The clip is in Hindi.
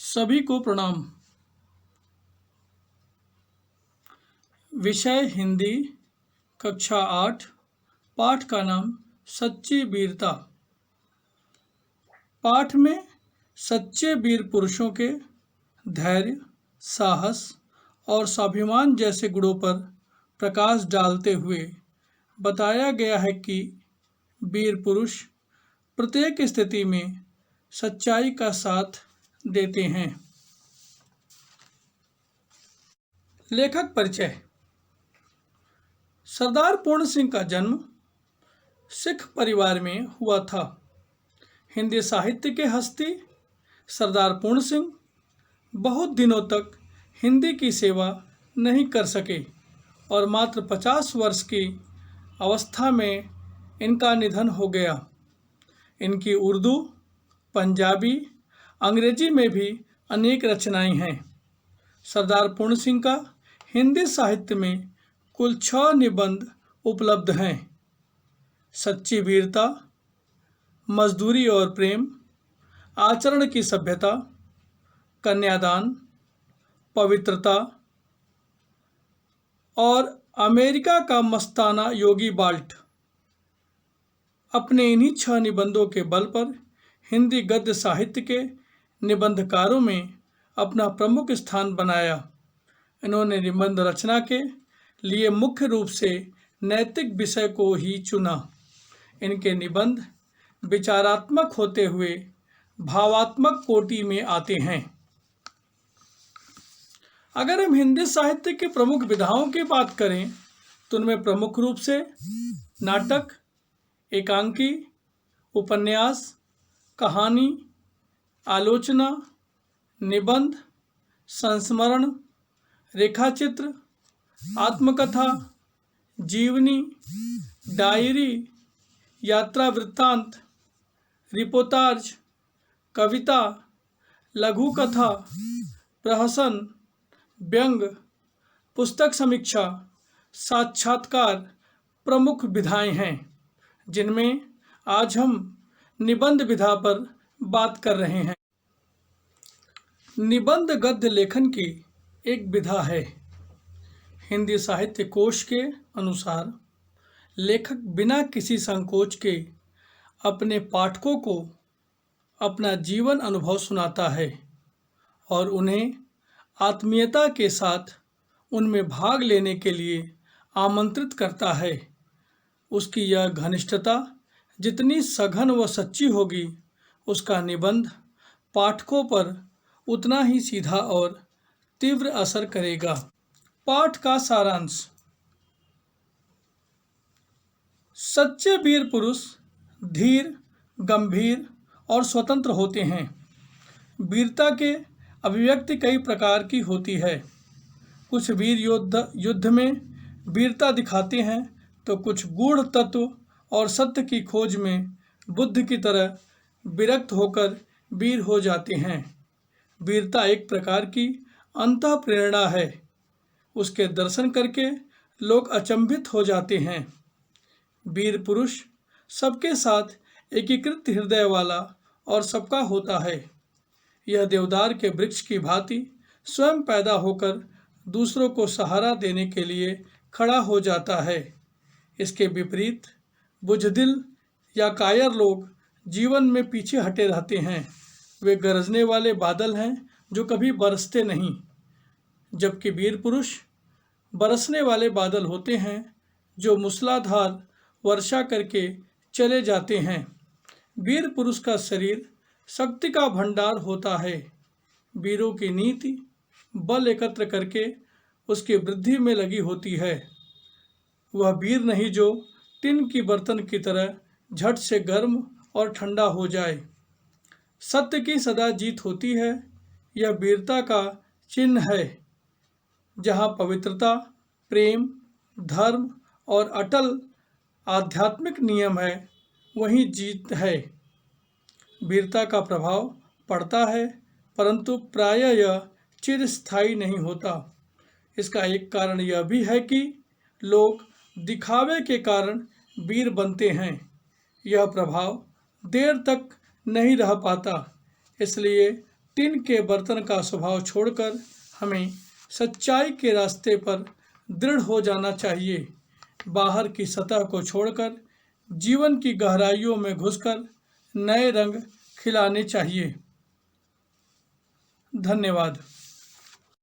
सभी को प्रणाम। विषय हिंदी, कक्षा 8। पाठ का नाम सच्ची वीरता। पाठ में सच्चे वीर पुरुषों के धैर्य, साहस और स्वाभिमान जैसे गुणों पर प्रकाश डालते हुए बताया गया है कि वीर पुरुष प्रत्येक स्थिति में सच्चाई का साथ देते हैं। लेखक परिचय। सरदार पूर्ण सिंह का जन्म सिख परिवार में हुआ था। हिंदी साहित्य के हस्ती सरदार पूर्ण सिंह बहुत दिनों तक हिंदी की सेवा नहीं कर सके और मात्र 50 वर्ष की अवस्था में इनका निधन हो गया। इनकी उर्दू, पंजाबी, अंग्रेजी में भी अनेक रचनाएं हैं। सरदार पूर्ण सिंह का हिंदी साहित्य में कुल 6 निबंध उपलब्ध हैं। सच्ची वीरता, मजदूरी और प्रेम, आचरण की सभ्यता, कन्यादान, पवित्रता और अमेरिका का मस्ताना योगी बाल्ट। अपने इन्हीं 6 निबंधों के बल पर हिंदी गद्य साहित्य के निबंधकारों में अपना प्रमुख स्थान बनाया। इन्होंने निबंध रचना के लिए मुख्य रूप से नैतिक विषय को ही चुना। इनके निबंध विचारात्मक होते हुए भावात्मक कोटि में आते हैं। अगर हम हिंदी साहित्य के प्रमुख विधाओं की बात करें तो उनमें प्रमुख रूप से नाटक, एकांकी, उपन्यास, कहानी, आलोचना, निबंध, संस्मरण, रेखाचित्र, आत्मकथा, जीवनी, डायरी, यात्रा वृत्तांत, रिपोर्टाज, कविता, लघु कथा, प्रहसन, व्यंग, पुस्तक समीक्षा, साक्षात्कार प्रमुख विधाएं हैं, जिनमें आज हम निबंध विधा पर बात कर रहे हैं। निबंध गद्य लेखन की एक विधा है। हिंदी साहित्य कोश के अनुसार लेखक बिना किसी संकोच के अपने पाठकों को अपना जीवन अनुभव सुनाता है और उन्हें आत्मीयता के साथ उनमें भाग लेने के लिए आमंत्रित करता है। उसकी यह घनिष्ठता जितनी सघन व सच्ची होगी, उसका निबंध पाठकों पर उतना ही सीधा और तीव्र असर करेगा। पाठ का सारांश। सच्चे वीर पुरुष धीर, गंभीर और स्वतंत्र होते हैं। वीरता के अभिव्यक्ति कई प्रकार की होती है। कुछ वीर युद्ध में वीरता दिखाते हैं तो कुछ गूढ़ तत्व और सत्य की खोज में बुद्ध की तरह विरक्त होकर वीर हो जाते हैं। वीरता एक प्रकार की अंतः प्रेरणा है। उसके दर्शन करके लोग अचंभित हो जाते हैं। वीर पुरुष सबके साथ एकीकृत हृदय वाला और सबका होता है। यह देवदार के वृक्ष की भांति स्वयं पैदा होकर दूसरों को सहारा देने के लिए खड़ा हो जाता है। इसके विपरीत बुझदिल या कायर लोग जीवन में पीछे हटे रहते हैं। वे गरजने वाले बादल हैं जो कभी बरसते नहीं, जबकि वीर पुरुष बरसने वाले बादल होते हैं जो मूसलाधार वर्षा करके चले जाते हैं। वीर पुरुष का शरीर शक्ति का भंडार होता है। वीरों की नीति बल एकत्र करके उसकी वृद्धि में लगी होती है। वह वीर नहीं जो टिन की बर्तन की तरह झट से गर्म और ठंडा हो जाए। सत्य की सदा जीत होती है। यह वीरता का चिन्ह है। जहाँ पवित्रता, प्रेम, धर्म और अटल आध्यात्मिक नियम है, वहीं जीत है। वीरता का प्रभाव पड़ता है, परंतु प्रायः यह चिरस्थायी नहीं होता। इसका एक कारण यह भी है कि लोग दिखावे के कारण वीर बनते हैं। यह प्रभाव देर तक नहीं रह पाता, इसलिए टिन के बर्तन का स्वभाव छोड़कर हमें सच्चाई के रास्ते पर दृढ़ हो जाना चाहिए। बाहर की सतह को छोड़कर जीवन की गहराइयों में घुसकर नए रंग खिलाने चाहिए। धन्यवाद।